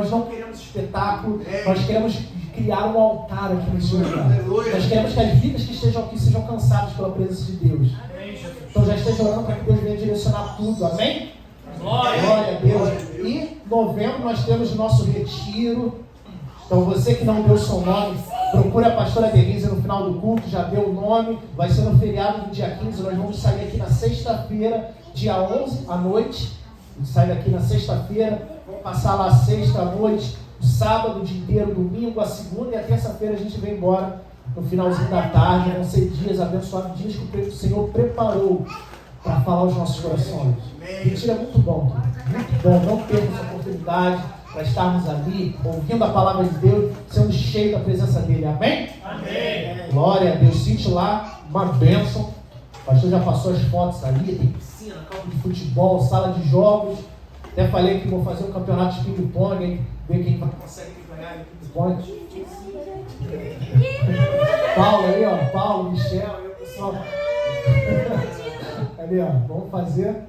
Nós não queremos espetáculo, nós queremos criar um altar aqui nesse lugar. Nós queremos que as vidas que estejam aqui sejam cansadas pela presença de Deus. Então já esteja orando para que Deus venha direcionar tudo, amém? Glória a Deus. E em novembro nós temos o nosso retiro. Então você que não deu o seu nome, procure a pastora Denise no final do culto, já deu o nome. Vai ser no feriado do dia 15, nós vamos sair aqui na sexta-feira, dia 11 à noite. A gente sai daqui na sexta-feira, vamos passar lá a sexta à noite, o sábado o dia inteiro, domingo, a segunda e a terça-feira a gente vem embora no finalzinho da tarde. Vão ser dias abençoados, dias que o Senhor preparou para falar aos nossos corações. Retiro é muito bom, muito bom. Não perca essa oportunidade para estarmos ali, ouvindo a palavra de Deus, sendo cheio da presença dele. Amém? Amém. Glória a Deus. Sinta lá uma bênção. O pastor já passou as fotos ali, tem piscina, campo de futebol, sala de jogos. Até falei que vou fazer um campeonato de ping-pong, ver quem consegue ganhar em ping-pong. Paulo aí, ó, Paulo, Michel, aí o pessoal. Ali, ó, vamos fazer.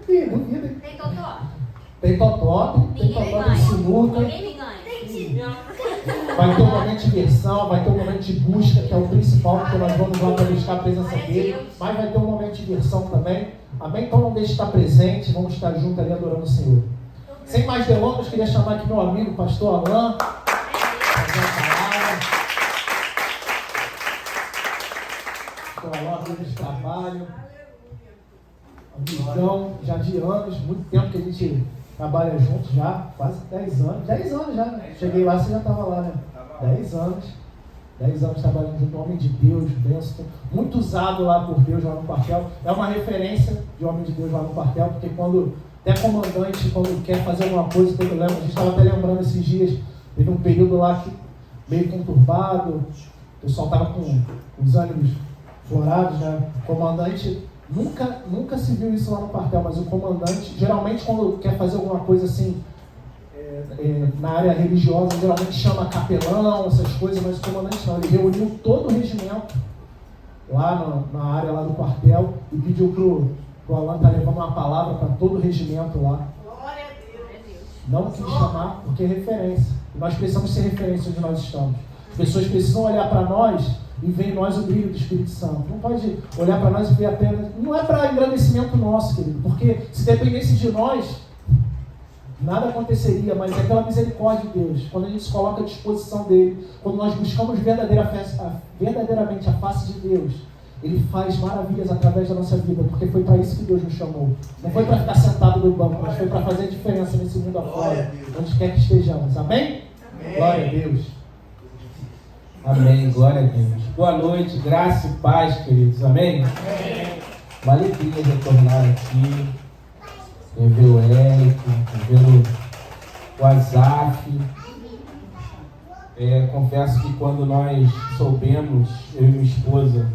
Ih, duvida. Tem totó? Tem totó, tem totó de sinuca. Ninguém me ganha. Vai ter um momento de diversão, vai ter um momento de busca, que é o principal, porque nós vamos lá para buscar a presença dele. Mas vai ter um momento de diversão também. Amém? Então não deixe de estar presente, vamos estar juntos ali adorando o Senhor. Sem mais delongas, queria chamar aqui meu amigo, pastor Alain. Pastor Alain, amigo de trabalho. Amigão, já de anos, muito tempo que a gente trabalha junto já, quase 10 anos. 10 anos já, né? Cheguei lá, você já estava lá, né? 10 anos. 10 anos trabalhando junto, homem de Deus, bênção. Muito usado lá por Deus, lá no quartel. É uma referência de homem de Deus lá no quartel, porque quando até comandante, quando quer fazer alguma coisa, tem problema. A gente estava até lembrando esses dias, teve um período lá que meio conturbado, o pessoal estava com os ânimos florados, né? O comandante nunca se viu isso lá no quartel, mas o comandante, geralmente quando quer fazer alguma coisa assim, na área religiosa, geralmente chama capelão, essas coisas, mas o comandante não, ele reuniu todo o regimento lá na área lá do quartel e pediu pro Alan estar levando uma palavra para todo o regimento lá. Glória a Deus. Não quis chamar, porque é referência. E nós precisamos ser referência onde nós estamos. As pessoas precisam olhar para nós e ver em nós o brilho do Espírito Santo. Não pode olhar para nós e ver apenas... Não é para engrandecimento nosso, querido, porque se dependesse de nós, nada aconteceria, mas é pela misericórdia de Deus. Quando a gente se coloca à disposição dele, quando nós buscamos verdadeiramente a face de Deus, ele faz maravilhas através da nossa vida, porque foi para isso que Deus nos chamou. Não foi para ficar sentado no banco, mas foi para fazer a diferença nesse mundo afora, onde quer que estejamos. Amém? Amém. Glória a Deus. Amém, glória a Deus. Boa noite, graça e paz, queridos. Amém? Amém. Uma alegria retornar aqui, ver o Érico, ver o Azaf. Confesso que quando nós soubemos, eu e minha esposa,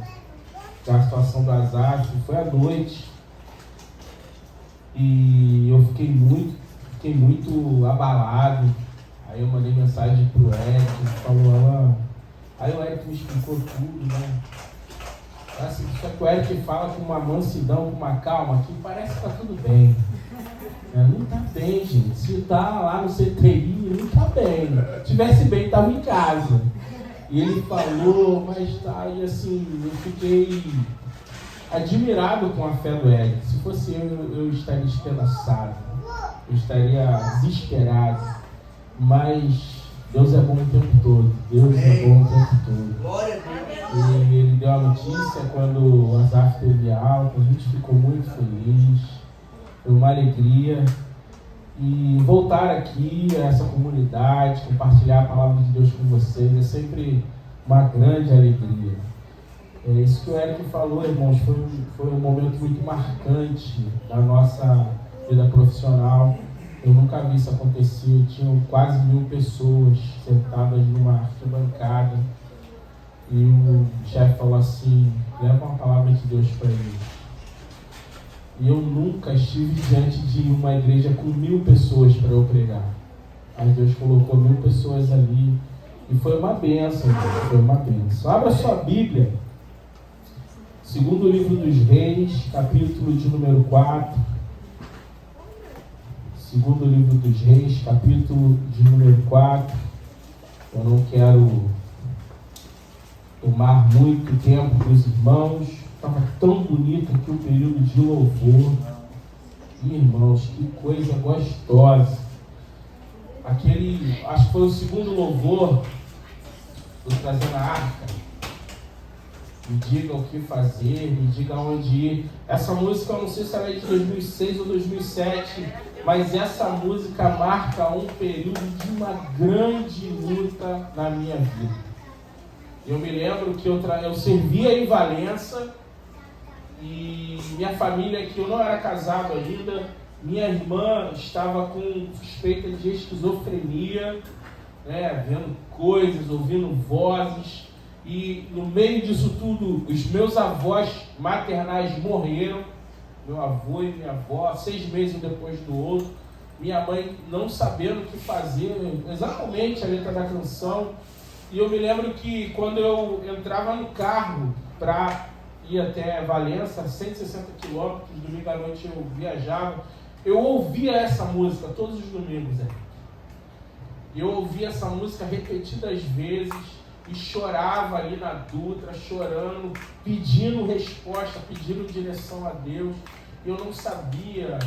da situação do Azaf, foi à noite. E eu fiquei muito abalado. Aí eu mandei mensagem pro Érico, falou, aí o Érico me explicou tudo, né? Assim, só que o Érico fala com uma mansidão, com uma calma, que parece que tá tudo bem. Não tá bem, gente. Se tá lá no CTI, não tá bem. Se tivesse bem, tava em casa. E ele falou, mas tá, e assim, eu fiquei admirado com a fé do Érico. Se fosse eu estaria espedaçado. Eu estaria desesperado. Mas Deus é bom o tempo todo. Deus é bom o tempo todo. Glória a Deus. E ele deu a notícia quando o Azaf teve alta. A gente ficou muito feliz. Foi uma alegria. E voltar aqui a essa comunidade, compartilhar a palavra de Deus com vocês, é sempre uma grande alegria. É isso que o Érico falou, irmãos, foi um momento muito marcante da nossa vida profissional. Eu nunca vi isso acontecer. Tinham quase 1000 pessoas sentadas numa arquibancada e o chefe falou assim, leva uma palavra de Deus para eles. E eu nunca estive diante de uma igreja com 1000 pessoas para eu pregar. Aí Deus colocou 1000 pessoas ali. E foi uma bênção, foi uma bênção. Abra sua Bíblia. Segundo livro dos Reis, capítulo de número 4. Segundo livro dos Reis, capítulo de número 4. Eu não quero tomar muito tempo dos irmãos. Estava tão bonito aqui o período de louvor. Irmãos, que coisa gostosa. Acho que foi o segundo louvor do Trazendo a Arca. Me diga o que fazer, me diga onde ir. Essa música, eu não sei se ela é de 2006 ou 2007, mas essa música marca um período de uma grande luta na minha vida. Eu me lembro que eu servia em Valença e minha família, que eu não era casado ainda, minha irmã estava com suspeita de esquizofrenia, né, vendo coisas, ouvindo vozes. E no meio disso tudo, os meus avós maternais morreram, meu avô e minha avó, 6 meses depois do outro. Minha mãe não sabendo o que fazer, exatamente a letra da canção. E eu me lembro que quando eu entrava no carro para ir até Valença, 160 quilômetros, domingo à noite eu viajava, eu ouvia essa música todos os domingos. Eu ouvia essa música repetidas vezes, e chorava ali na Dutra, chorando, pedindo resposta, pedindo direção a Deus. Eu não sabia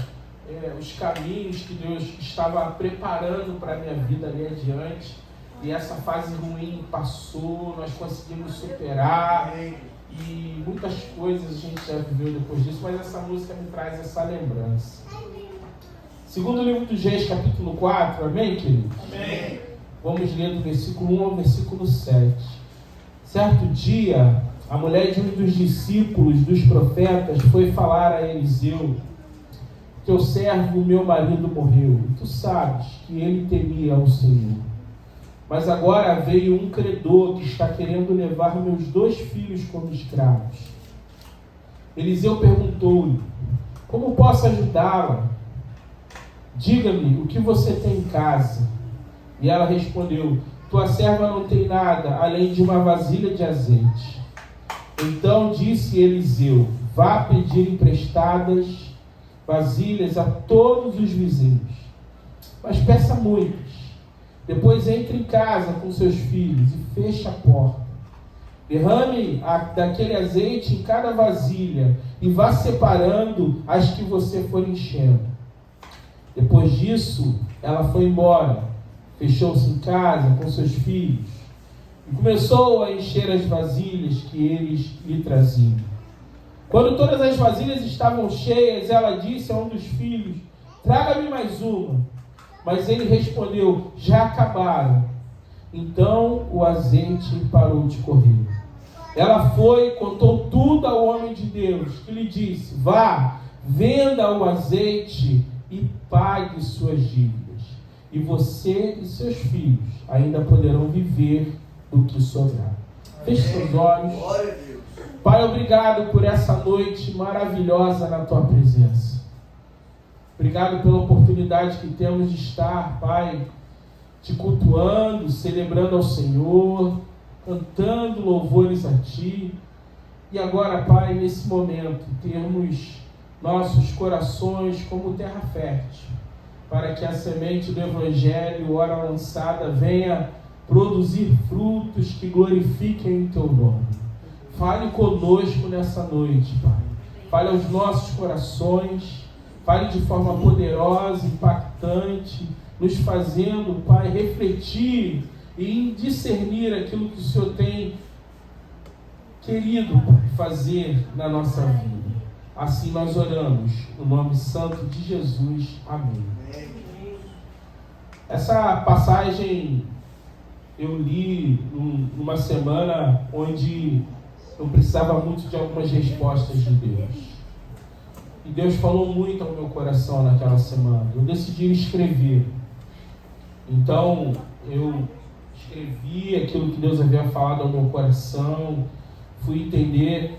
os caminhos que Deus estava preparando para a minha vida ali adiante. E essa fase ruim passou, nós conseguimos superar. E muitas coisas a gente já viveu depois disso, mas essa música me traz essa lembrança. Segundo livro dos Reis, capítulo 4, amém, queridos? Amém. Vamos ler do versículo 1 ao versículo 7. Certo dia, a mulher de um dos discípulos dos profetas foi falar a Eliseu: teu servo, meu marido, morreu. E tu sabes que ele temia ao Senhor. Mas agora veio um credor que está querendo levar meus 2 filhos como escravos. Eliseu perguntou-lhe: como posso ajudá-la? Diga-me o que você tem em casa. E ela respondeu: tua serva não tem nada, além de uma vasilha de azeite. Então disse Eliseu: vá pedir emprestadas vasilhas a todos os vizinhos, mas peça muitas. Depois entre em casa com seus filhos e feche a porta. Derrame daquele azeite em cada vasilha e vá separando as que você for enchendo. Depois disso, ela foi embora. Fechou-se em casa com seus filhos e começou a encher as vasilhas que eles lhe traziam. Quando todas as vasilhas estavam cheias, ela disse a um dos filhos: traga-me mais uma. Mas ele respondeu: já acabaram. Então o azeite parou de correr. Ela foi e contou tudo ao homem de Deus, que lhe disse: vá, venda o azeite e pague suas dívidas. E você e seus filhos ainda poderão viver do que sobrar. Feche seus olhos. Pai, obrigado por essa noite maravilhosa na Tua presença. Obrigado pela oportunidade que temos de estar, Pai, Te cultuando, celebrando ao Senhor, cantando louvores a Ti. E agora, Pai, nesse momento, termos nossos corações como terra fértil, para que a semente do Evangelho, ora lançada, venha produzir frutos que glorifiquem o Teu nome. Fale conosco nessa noite, Pai. Fale aos nossos corações, fale de forma poderosa, impactante, nos fazendo, Pai, refletir e discernir aquilo que o Senhor tem querido, Pai, fazer na nossa vida. Assim nós oramos, no nome santo de Jesus. Amém. Essa passagem eu li numa semana onde eu precisava muito de algumas respostas de Deus. E Deus falou muito ao meu coração naquela semana. Eu decidi escrever. Então, eu escrevi aquilo que Deus havia falado ao meu coração, fui entender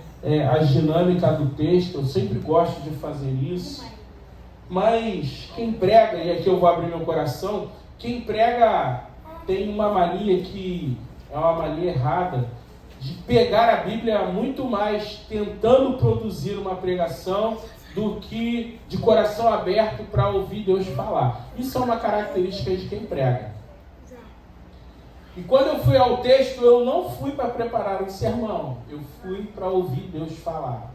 a dinâmica do texto. Eu sempre gosto de fazer isso. Mas quem prega, e aqui eu vou abrir meu coração, quem prega tem uma mania que é uma mania errada, de pegar a Bíblia muito mais tentando produzir uma pregação do que de coração aberto para ouvir Deus falar. Isso é uma característica de quem prega. E quando eu fui ao texto, eu não fui para preparar um sermão, eu fui para ouvir Deus falar.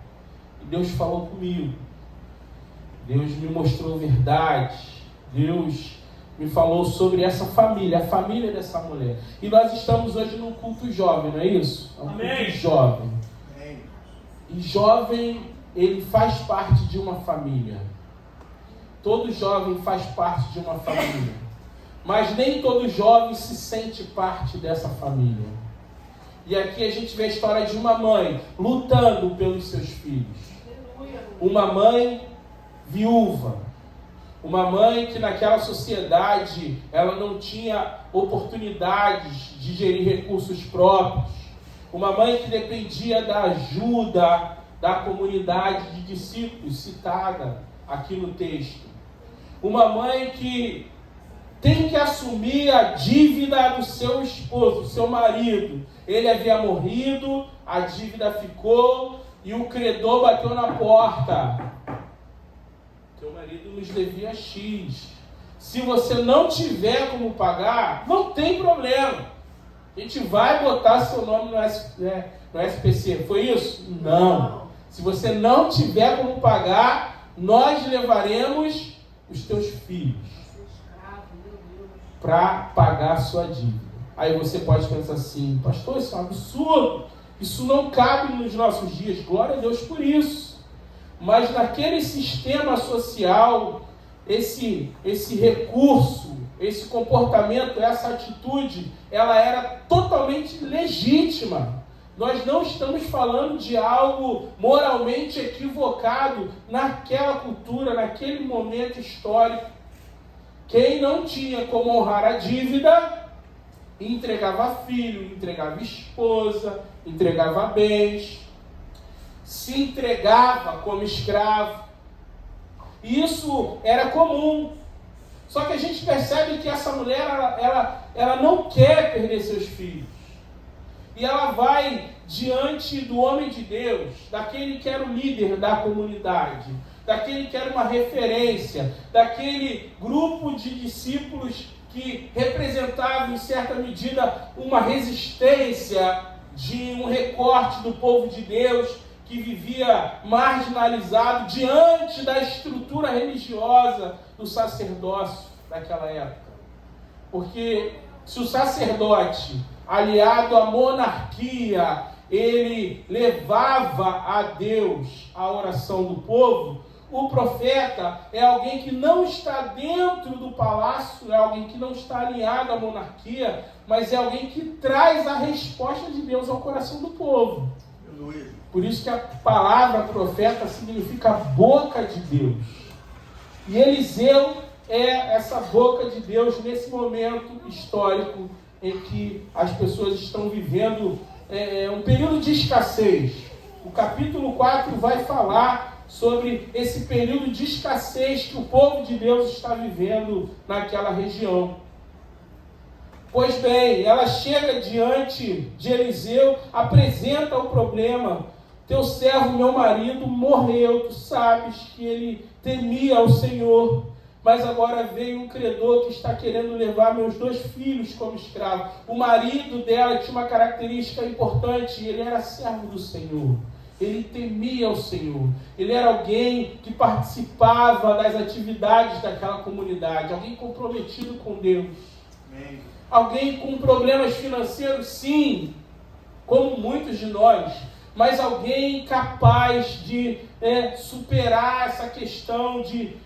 E Deus falou comigo. Deus me mostrou verdade. Deus me falou sobre essa família, a família dessa mulher. E nós estamos hoje num culto jovem, não é isso? É um culto jovem. E jovem, ele faz parte de uma família. Todo jovem faz parte de uma família. Mas nem todo jovem se sente parte dessa família. E aqui a gente vê a história de uma mãe lutando pelos seus filhos. Uma mãe viúva. Uma mãe que naquela sociedade ela não tinha oportunidades de gerir recursos próprios. Uma mãe que dependia da ajuda da comunidade de discípulos citada aqui no texto. Uma mãe que tem que assumir a dívida do seu esposo, do seu marido. Ele havia morrido, a dívida ficou e o credor bateu na porta. Teu marido nos devia X. Se você não tiver como pagar, não tem problema. A gente vai botar seu nome no SPC. Foi isso? Não. Se você não tiver como pagar, nós levaremos os teus filhos para pagar a sua dívida. Aí você pode pensar assim, pastor, isso é um absurdo, isso não cabe nos nossos dias, glória a Deus por isso. Mas naquele sistema social, esse recurso, esse comportamento, essa atitude, ela era totalmente legítima. Nós não estamos falando de algo moralmente equivocado naquela cultura, naquele momento histórico. Quem não tinha como honrar a dívida, entregava filho, entregava esposa, entregava bens, se entregava como escravo. Isso era comum. Só que a gente percebe que essa mulher, ela não quer perder seus filhos. E ela vai diante do homem de Deus, daquele que era o líder da comunidade, daquele que era uma referência, daquele grupo de discípulos que representavam, em certa medida, uma resistência de um recorte do povo de Deus que vivia marginalizado diante da estrutura religiosa do sacerdócio daquela época. Porque se o sacerdote, aliado à monarquia, ele levava a Deus a oração do povo, o profeta é alguém que não está dentro do palácio, é alguém que não está alinhado à monarquia, mas é alguém que traz a resposta de Deus ao coração do povo. Por isso que a palavra profeta significa boca de Deus. E Eliseu é essa boca de Deus nesse momento histórico em que as pessoas estão vivendo um período de escassez. O capítulo 4 vai falar sobre esse período de escassez que o povo de Deus está vivendo naquela região. Pois bem, ela chega diante de Eliseu, apresenta o problema. Teu servo, meu marido, morreu, tu sabes que ele temia ao Senhor, mas agora veio um credor que está querendo levar meus 2 filhos como escravo. O marido dela tinha uma característica importante, ele era servo do Senhor. Ele temia o Senhor. Ele era alguém que participava das atividades daquela comunidade. Alguém comprometido com Deus. Amém. Alguém com problemas financeiros, sim, como muitos de nós. Mas alguém capaz de superar essa questão de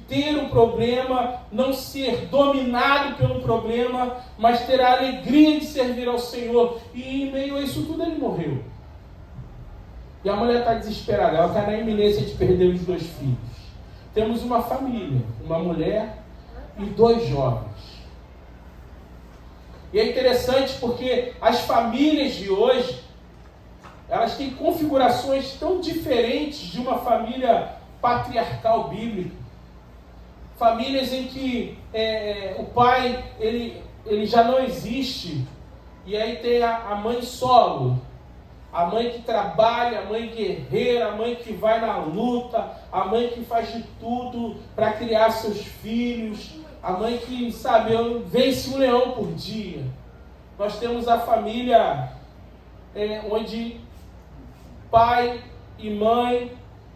ter o problema, não ser dominado pelo problema, mas ter a alegria de servir ao Senhor. E em meio a isso tudo ele morreu. E a mulher está desesperada, ela está na iminência de perder os 2 filhos. Temos uma família, uma mulher e 2 jovens. E é interessante porque as famílias de hoje, elas têm configurações tão diferentes de uma família patriarcal bíblica. Famílias em que o pai ele já não existe, e aí tem a mãe solo. A mãe que trabalha, a mãe guerreira, a mãe que vai na luta, a mãe que faz de tudo para criar seus filhos, a mãe que, sabe, vence um leão por dia. Nós temos a família onde pai e mãe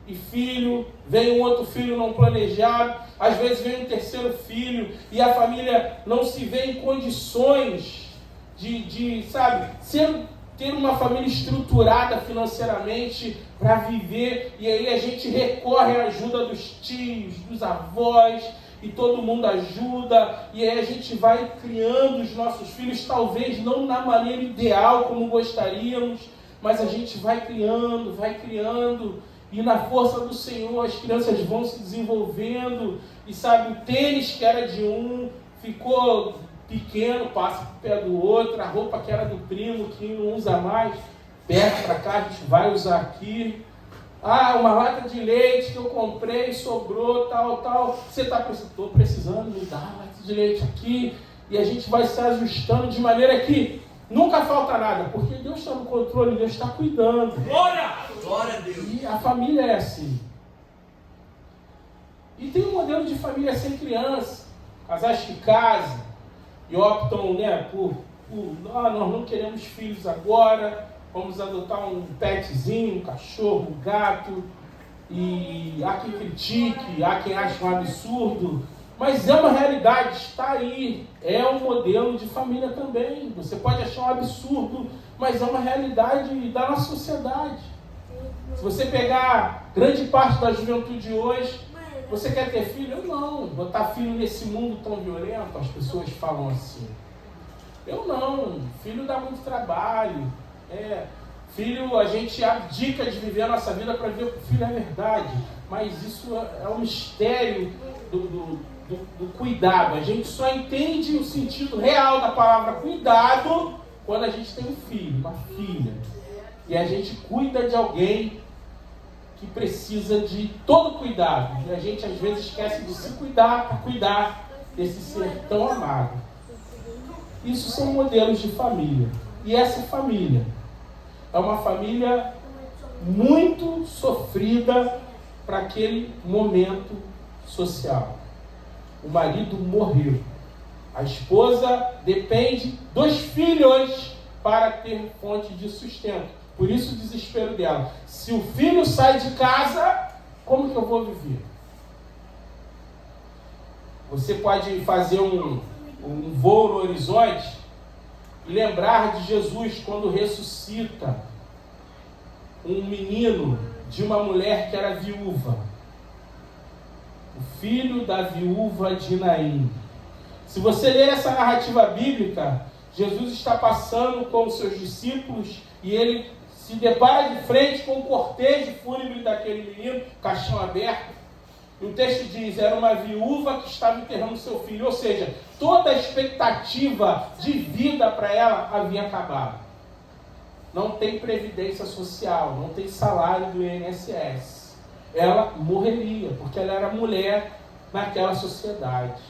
e filho, vem um outro filho não planejado, às vezes vem um terceiro filho e a família não se vê em condições de sabe, ter uma família estruturada financeiramente para viver, e aí a gente recorre à ajuda dos tios, dos avós, e todo mundo ajuda, e aí a gente vai criando os nossos filhos, talvez não na maneira ideal como gostaríamos, mas a gente vai criando, e na força do Senhor as crianças vão se desenvolvendo, e sabe, o tênis que era de um, ficou pequeno, passa pro pé do outro, a roupa que era do primo, que não usa mais, pega para cá, a gente vai usar aqui. Ah, uma lata de leite que eu comprei, sobrou, tal. Você está precisando? Estou precisando, me dá uma lata de leite aqui. E a gente vai se ajustando de maneira que nunca falta nada, porque Deus está no controle, Deus está cuidando. Glória a Deus! E a família é assim. E tem um modelo de família sem criança. Casais que casam e optam, né, nós não queremos filhos agora, vamos adotar um petzinho, um cachorro, um gato, e há quem critique, há quem ache um absurdo, mas é uma realidade, está aí, é um modelo de família também. Você pode achar um absurdo, mas é uma realidade da nossa sociedade. Se você pegar grande parte da juventude hoje, você quer ter filho? Eu não. Botar filho nesse mundo tão violento, as pessoas falam assim. Eu não. Filho dá muito trabalho. Filho, a gente abdica de viver a nossa vida para ver que o filho é verdade. Mas isso é um mistério do cuidado. A gente só entende o sentido real da palavra cuidado quando a gente tem um filho, uma filha. E a gente cuida de alguém que precisa de todo cuidado. E a gente às vezes esquece de se cuidar para cuidar desse ser tão amado. Isso são modelos de família. E essa família é uma família muito sofrida para aquele momento social. O marido morreu. A esposa depende dos filhos para ter fonte de sustento. Por isso o desespero dela. Se o filho sai de casa, como que eu vou viver? Você pode fazer um voo no horizonte e lembrar de Jesus quando ressuscita um menino de uma mulher que era viúva. O filho da viúva de Naim. Se você ler essa narrativa bíblica, Jesus está passando com os seus discípulos e ele se depara de frente com o cortejo fúnebre daquele menino, caixão aberto. E o texto diz, era uma viúva que estava enterrando seu filho. Ou seja, toda a expectativa de vida para ela havia acabado. Não tem previdência social, não tem salário do INSS. Ela morreria, porque ela era mulher naquela sociedade.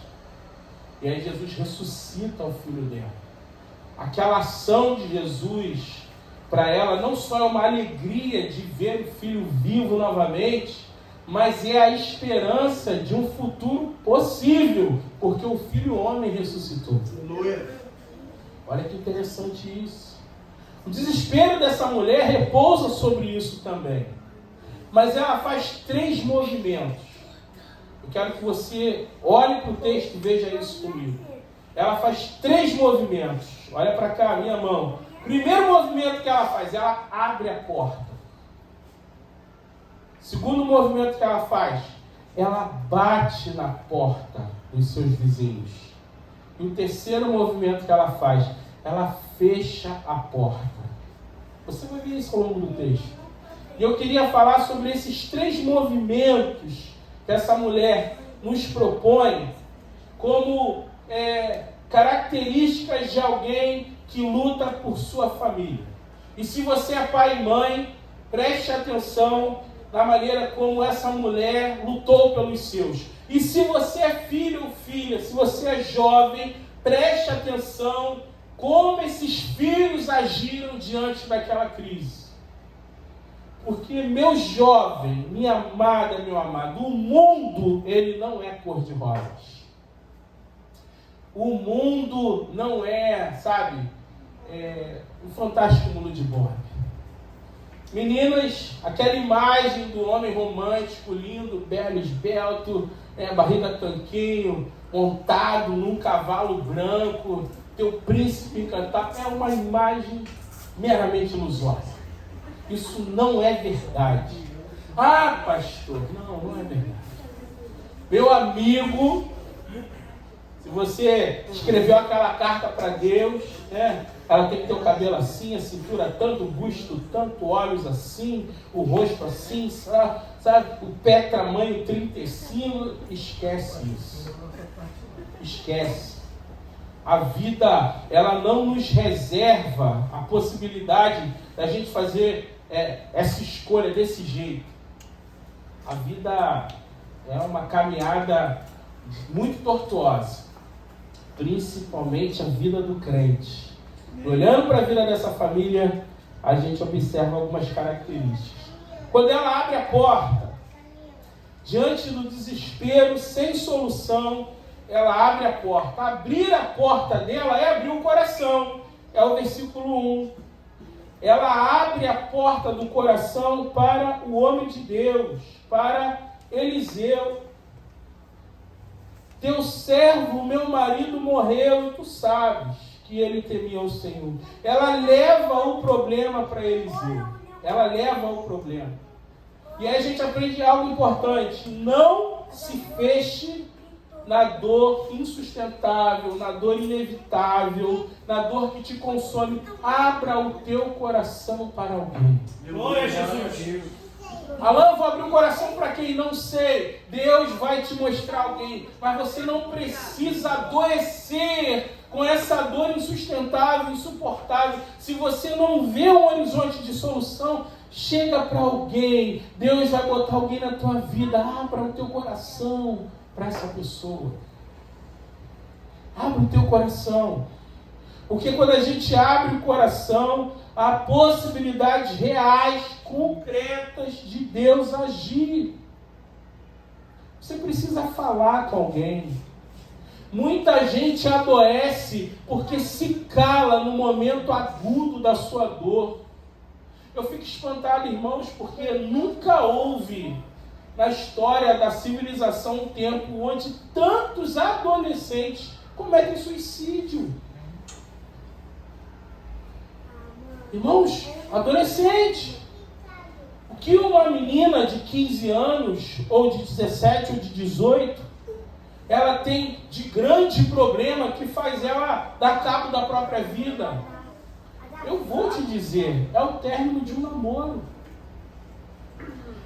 E aí Jesus ressuscita o filho dela. Aquela ação de Jesus para ela não só é uma alegria de ver o filho vivo novamente, mas é a esperança de um futuro possível, porque o filho homem ressuscitou. Olha que interessante isso. O desespero dessa mulher repousa sobre isso também. Mas ela faz 3 movimentos. Eu quero que você olhe para o texto e veja isso comigo. Ela faz 3 movimentos. Olha para cá, minha mão. Primeiro movimento que ela faz, ela abre a porta. Segundo movimento que ela faz, ela bate na porta dos seus vizinhos. E o terceiro movimento que ela faz, ela fecha a porta. Você vai ver isso ao longo do texto. E eu queria falar sobre esses 3 movimentos que essa mulher nos propõe como características de alguém que luta por sua família. E se você é pai e mãe, preste atenção na maneira como essa mulher lutou pelos seus. E se você é filho ou filha, se você é jovem, preste atenção como esses filhos agiram diante daquela crise. Porque meu jovem, minha amada, meu amado, o mundo, ele não é cor-de-rosas. O mundo não é, sabe, o fantástico mundo de Bob. Meninas, aquela imagem do homem romântico, lindo, belo, esbelto, barriga tanquinho, montado num cavalo branco, teu príncipe encantado, é uma imagem meramente ilusória. Isso não é verdade. Ah, pastor, não é verdade. Meu amigo, se você escreveu aquela carta para Deus, ela tem que ter o cabelo assim, a cintura tanto, o busto tanto, olhos assim, o rosto assim, sabe? O pé tamanho 35, esquece isso. Esquece. A vida, ela não nos reserva a possibilidade da gente fazer essa escolha desse jeito. A vida é uma caminhada muito tortuosa, principalmente a vida do crente. Olhando para a vida dessa família, a gente observa algumas características. Quando ela abre a porta, diante do desespero, sem solução, ela abre a porta. Abrir a porta dela é abrir o coração. É o versículo 1. Ela abre a porta do coração para o homem de Deus, para Eliseu. Teu servo, meu marido, morreu, e tu sabes que ele temia o Senhor. Ela leva o problema para Eliseu. Ela leva o problema. E aí a gente aprende algo importante. Não se feche na dor insustentável, na dor inevitável, na dor que te consome. Abra o teu coração para alguém. Glória a Jesus. Alan, vou abrir o coração para quem? Não sei. Deus vai te mostrar alguém. Mas você não precisa adoecer com essa dor insustentável, insuportável. Se você não vê um horizonte de solução, chega para alguém. Deus vai botar alguém na tua vida. Abra o teu coração para essa pessoa. Abre o teu coração. Porque quando a gente abre o coração, há possibilidades reais, concretas de Deus agir. Você precisa falar com alguém. Muita gente adoece porque se cala no momento agudo da sua dor. Eu fico espantado, irmãos, porque nunca houve na história da civilização um tempo onde tantos adolescentes cometem suicídio. Irmãos, adolescente. O que uma menina de 15 anos, ou de 17, ou de 18, ela tem de grande problema que faz ela dar cabo da própria vida? Eu vou te dizer, é o término de um namoro.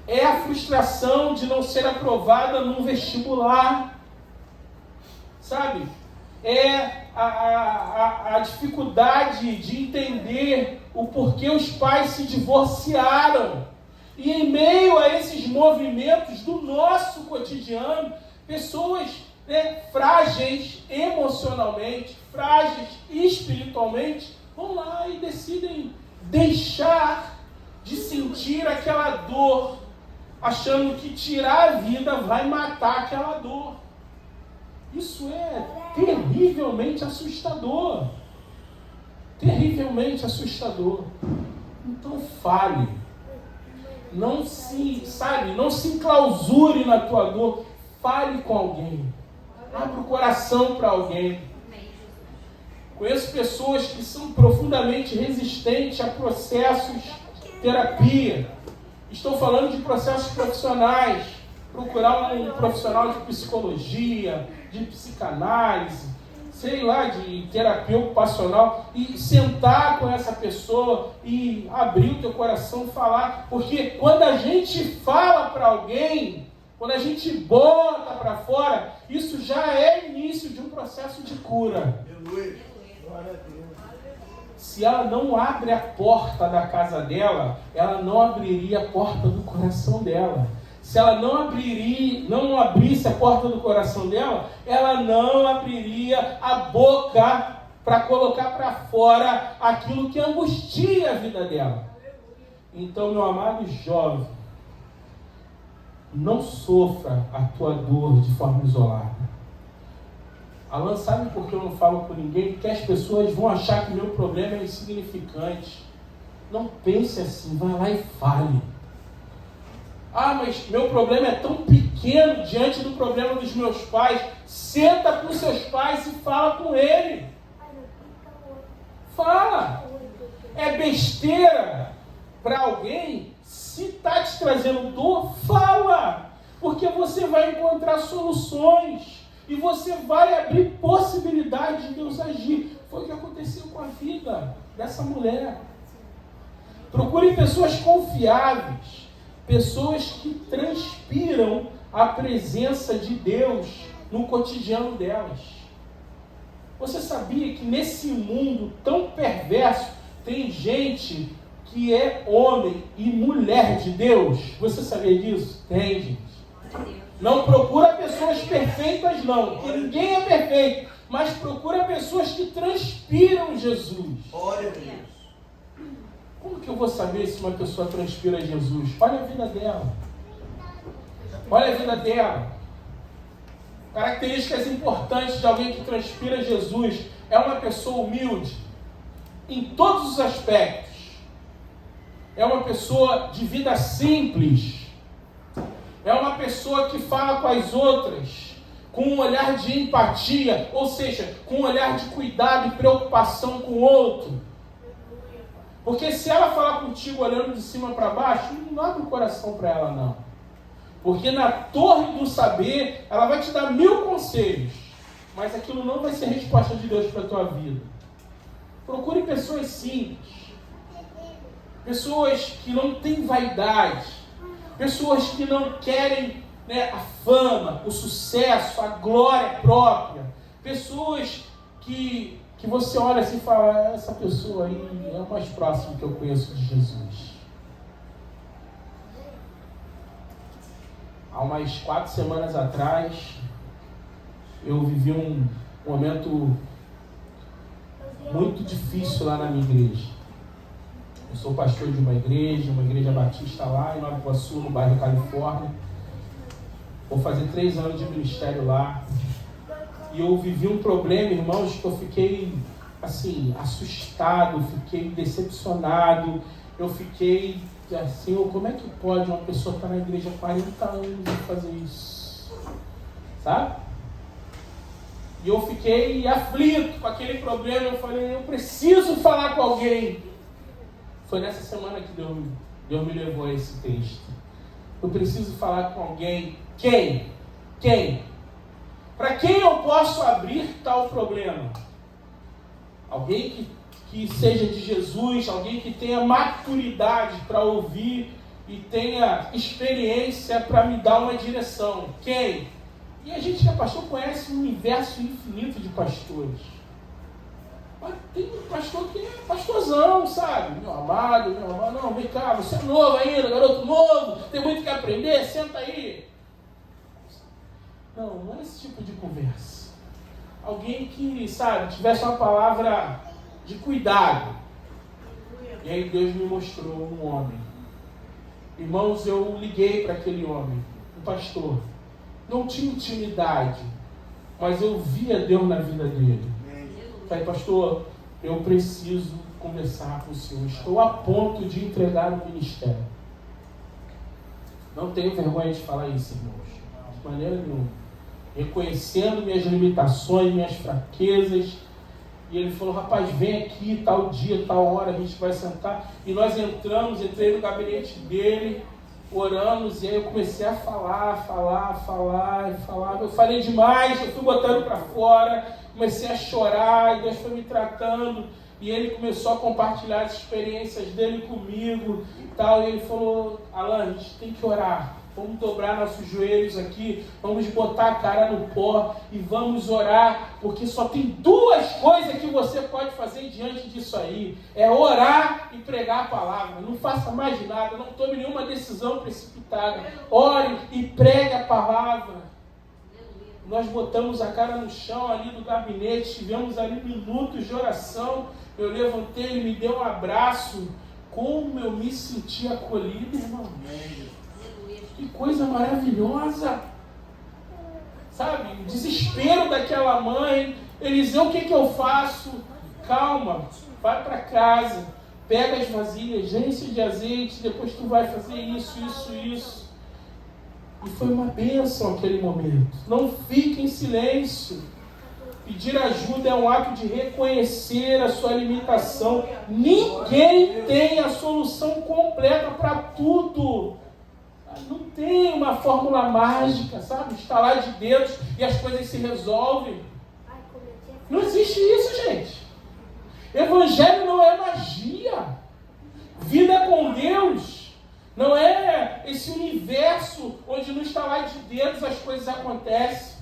É a frustração de não ser aprovada num vestibular. Sabe? É a dificuldade de entender o porquê os pais se divorciaram. E em meio a esses movimentos do nosso cotidiano, pessoas frágeis emocionalmente, frágeis espiritualmente, vão lá e decidem deixar de sentir aquela dor, achando que tirar a vida vai matar aquela dor. Isso é terrivelmente assustador. Terrivelmente assustador. Então fale. Não se enclausure na tua dor. Fale com alguém. Abra o coração para alguém. Conheço pessoas que são profundamente resistentes a processos de terapia. Estou falando de processos profissionais. Procurar um profissional de psicologia, de psicanálise, sei lá, de terapia ocupacional, e sentar com essa pessoa e abrir o teu coração e falar. Porque quando a gente fala para alguém, quando a gente bota para fora, isso já é início de um processo de cura. Se ela não abre a porta da casa dela, ela não abriria a porta do coração dela. Se ela não abrisse a porta do coração dela, ela não abriria a boca para colocar para fora aquilo que angustia a vida dela. Então, meu amado jovem, não sofra a tua dor de forma isolada. Alan, sabe por que eu não falo com ninguém? Porque as pessoas vão achar que meu problema é insignificante. Não pense assim, vai lá e fale. Ah, mas meu problema é tão pequeno diante do problema dos meus pais. Senta com seus pais e fala com ele. Fala. É besteira para alguém? Se está te trazendo dor, fala. Porque você vai encontrar soluções. E você vai abrir possibilidade de Deus agir. Foi o que aconteceu com a vida dessa mulher. Procure pessoas confiáveis. Pessoas que transpiram a presença de Deus no cotidiano delas. Você sabia que nesse mundo tão perverso tem gente que é homem e mulher de Deus? Você sabia disso? Tem, gente. Não procura pessoas perfeitas, não, porque ninguém é perfeito, mas procura pessoas que transpiram Jesus. Olha a Deus. Como que eu vou saber se uma pessoa transpira Jesus? Olha a vida dela. Olha a vida dela. Características importantes de alguém que transpira Jesus: é uma pessoa humilde em todos os aspectos. É uma pessoa de vida simples. É uma pessoa que fala com as outras com um olhar de empatia, ou seja, com um olhar de cuidado e preocupação com o outro. Porque se ela falar contigo olhando de cima para baixo, não abre o coração para ela, não. Porque na torre do saber, ela vai te dar 1000 conselhos, mas aquilo não vai ser resposta de Deus para a tua vida. Procure pessoas simples, pessoas que não têm vaidade, pessoas que não querem, a fama, o sucesso, a glória própria, pessoas que você olha assim e fala: essa pessoa aí é o mais próximo que eu conheço de Jesus. Há umas 4 semanas atrás, eu vivi um momento muito difícil lá na minha igreja. Eu sou pastor de uma igreja batista lá em Nova Iguaçu, no bairro Califórnia. Vou fazer 3 anos de ministério lá. E eu vivi um problema, irmãos, que eu fiquei, assim, assustado, fiquei decepcionado. Eu fiquei assim: como é que pode uma pessoa estar na igreja há 40 anos e fazer isso? Sabe? E eu fiquei aflito com aquele problema. Eu falei: eu preciso falar com alguém. Foi nessa semana que Deus me levou a esse texto. Eu preciso falar com alguém. Quem? Para quem eu posso abrir tal problema? Alguém que seja de Jesus, alguém que tenha maturidade para ouvir e tenha experiência para me dar uma direção. Quem? E a gente que é pastor conhece um universo infinito de pastores. Mas tem um pastor que é pastorzão, sabe? Meu amado, não, vem cá, você é novo ainda, garoto novo, tem muito que aprender, senta aí. Não é esse tipo de conversa. Alguém que, sabe, tivesse uma palavra de cuidado. E aí Deus me mostrou um homem. Irmãos, eu liguei para aquele homem, um pastor. Não tinha intimidade, mas eu via Deus na vida dele. Falei: pastor, eu preciso conversar com o senhor. Estou a ponto de entregar o ministério. Não tenho vergonha de falar isso, irmãos. De maneira nenhuma. Reconhecendo minhas limitações, minhas fraquezas. E ele falou: rapaz, vem aqui, tal dia, tal hora, a gente vai sentar. E nós entrei no gabinete dele, oramos, e aí eu comecei a falar. Eu falei demais, eu fui botando para fora, comecei a chorar, e Deus foi me tratando. E ele começou a compartilhar as experiências dele comigo, tal. E ele falou: Alan, a gente tem que orar. Vamos dobrar nossos joelhos aqui, vamos botar a cara no pó e vamos orar, porque só tem 2 coisas que você pode fazer diante disso aí: é orar e pregar a palavra. Não faça mais nada, não tome nenhuma decisão precipitada. Ore e pregue a palavra. Nós botamos a cara no chão ali do gabinete, tivemos ali minutos de oração. Eu levantei, ele me deu um abraço. Como eu me senti acolhido, irmão. Que coisa maravilhosa. Sabe, o desespero daquela mãe. Eliseu, o que eu faço? Calma, vai para casa, pega as vasilhas, enche de azeite, depois tu vai fazer isso. E foi uma bênção aquele momento. Não fique em silêncio. Pedir ajuda é um ato de reconhecer a sua limitação. Ninguém tem a solução completa para tudo. Não tem uma fórmula mágica, sabe? Estalar de dedos e as coisas se resolvem. Não existe isso, gente. Evangelho não é magia. Vida com Deus não é esse universo onde no estalar de dedos as coisas acontecem.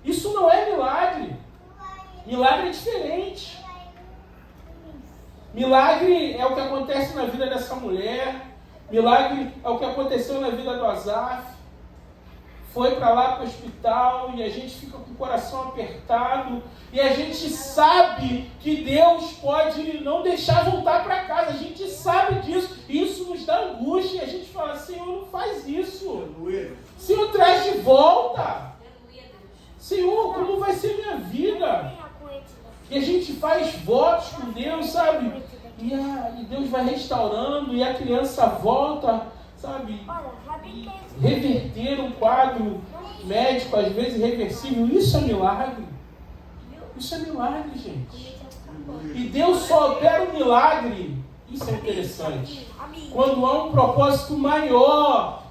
Isso não é milagre. Milagre é diferente. Milagre é o que acontece na vida dessa mulher. Milagre é o que aconteceu na vida do Asaf. Foi para lá para o hospital e a gente fica com o coração apertado. E a gente sabe que Deus pode não deixar voltar para casa. A gente sabe disso. E isso nos dá angústia. E a gente fala, Senhor, não faz isso. Senhor, traz de volta. Senhor, como vai ser minha vida? E a gente faz votos com Deus, sabe? E Deus vai restaurando e a criança volta, sabe? E reverter um quadro médico, às vezes irreversível. Isso é milagre. Isso é milagre, gente. E Deus só opera o milagre. Isso é interessante. Quando há um propósito maior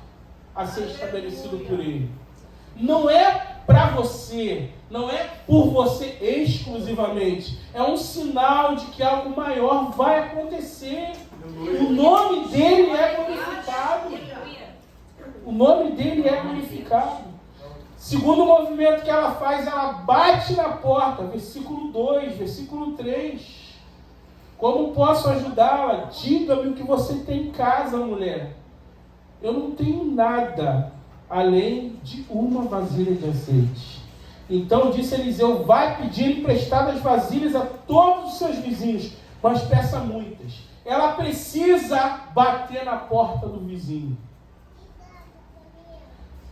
a ser estabelecido por Ele. Não é para você, não é por você exclusivamente. É um sinal de que algo maior vai acontecer. O nome dele é glorificado. O nome dele é glorificado. Segundo movimento que ela faz, ela bate na porta. Versículo 2, versículo 3. Como posso ajudá-la? Diga-me o que você tem em casa, mulher. Eu não tenho nada além de uma vasilha de azeite. Então disse Eliseu, vai pedir emprestadas vasilhas a todos os seus vizinhos, mas peça muitas. Ela precisa bater na porta do vizinho.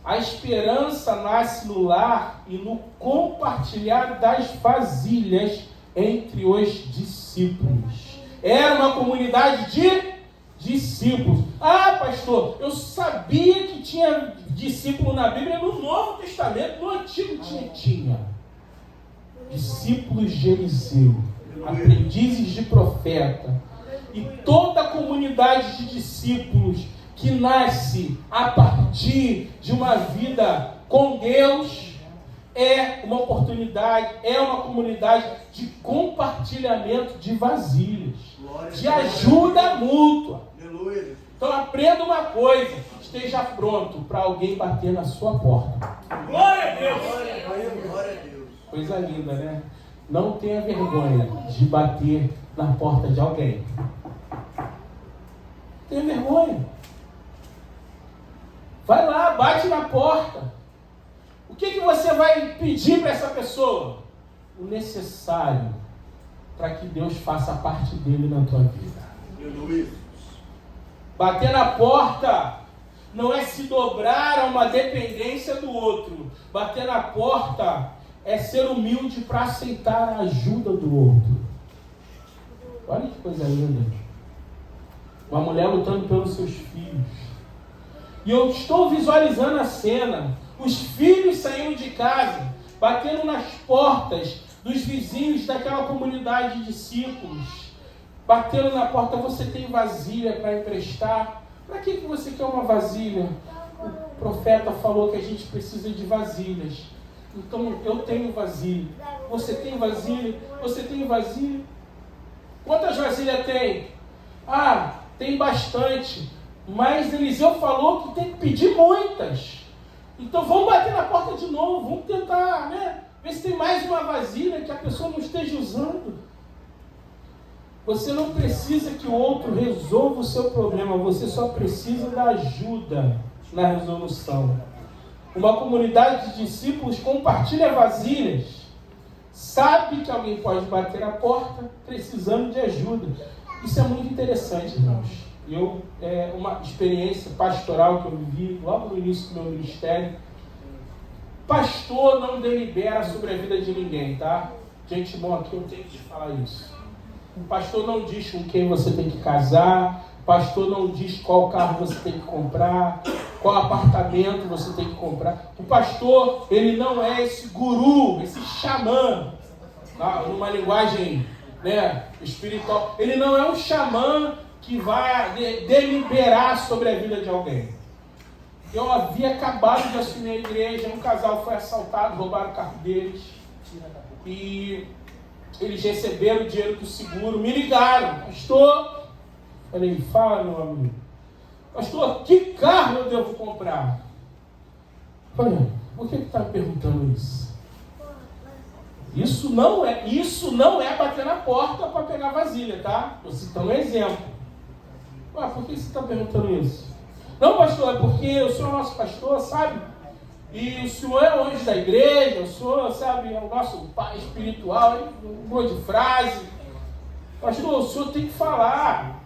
A esperança nasce no lar e no compartilhar das vasilhas entre os discípulos. Era uma comunidade de discípulos. Ah, pastor, eu sabia que tinha discípulo na Bíblia, no Novo Testamento, no Antigo tinha. Discípulos de Eliseu, aprendizes de profeta. E toda a comunidade de discípulos que nasce a partir de uma vida com Deus é uma oportunidade, é uma comunidade de compartilhamento de vasilhas, de ajuda mútua. Então aprenda uma coisa, esteja pronto para alguém bater na sua porta. Glória a Deus! Glória a Deus! Coisa linda, né? Não tenha vergonha de bater na porta de alguém. Tenha vergonha. Vai lá, bate na porta. O que você vai pedir para essa pessoa? O necessário para que Deus faça parte dele na tua vida. Bater na porta não é se dobrar a uma dependência do outro. Bater na porta é ser humilde para aceitar a ajuda do outro. Olha que coisa linda. Uma mulher lutando pelos seus filhos. E eu estou visualizando a cena. Os filhos saindo de casa, batendo nas portas dos vizinhos daquela comunidade de discípulos. Batendo na porta, você tem vasilha para emprestar? Para que você quer uma vasilha? O profeta falou que a gente precisa de vasilhas. Então, eu tenho vasilha. Você tem vasilha? Você tem vasilha? Quantas vasilhas tem? Ah, tem bastante. Mas Eliseu falou que tem que pedir muitas. Então, vamos bater na porta de novo. Vamos tentar, ver se tem mais uma vasilha que a pessoa não esteja usando. Você não precisa que o outro resolva o seu problema. Você só precisa da ajuda na resolução. Uma comunidade de discípulos compartilha vasilhas. Sabe que alguém pode bater na porta precisando de ajuda. Isso é muito interessante, irmãos. É uma experiência pastoral que eu vivi logo no início do meu ministério. Pastor não delibera sobre a vida de ninguém, tá? Gente bom aqui, eu tenho que te falar isso. O pastor não diz com quem você tem que casar. O pastor não diz qual carro você tem que comprar, qual apartamento você tem que comprar. O pastor, ele não é esse guru, esse xamã, tá? Numa linguagem, né, espiritual. Ele não é um xamã que vai deliberar sobre a vida de alguém. Eu havia acabado de assumir a igreja, um casal foi assaltado, roubaram o carro deles, e eles receberam o dinheiro do seguro, me ligaram, pastor. Falei, fala, meu amigo. Pastor, que carro eu devo comprar? Falei, por que está me perguntando isso? Isso não é bater na porta para pegar vasilha, tá? Vou citar um exemplo. Ué, por que você está perguntando isso? Não, pastor, é porque o senhor é nosso pastor, sabe? E o senhor é o anjo da igreja, o senhor, sabe, é o nosso pai espiritual, um monte de frase. Pastor, o senhor tem que falar.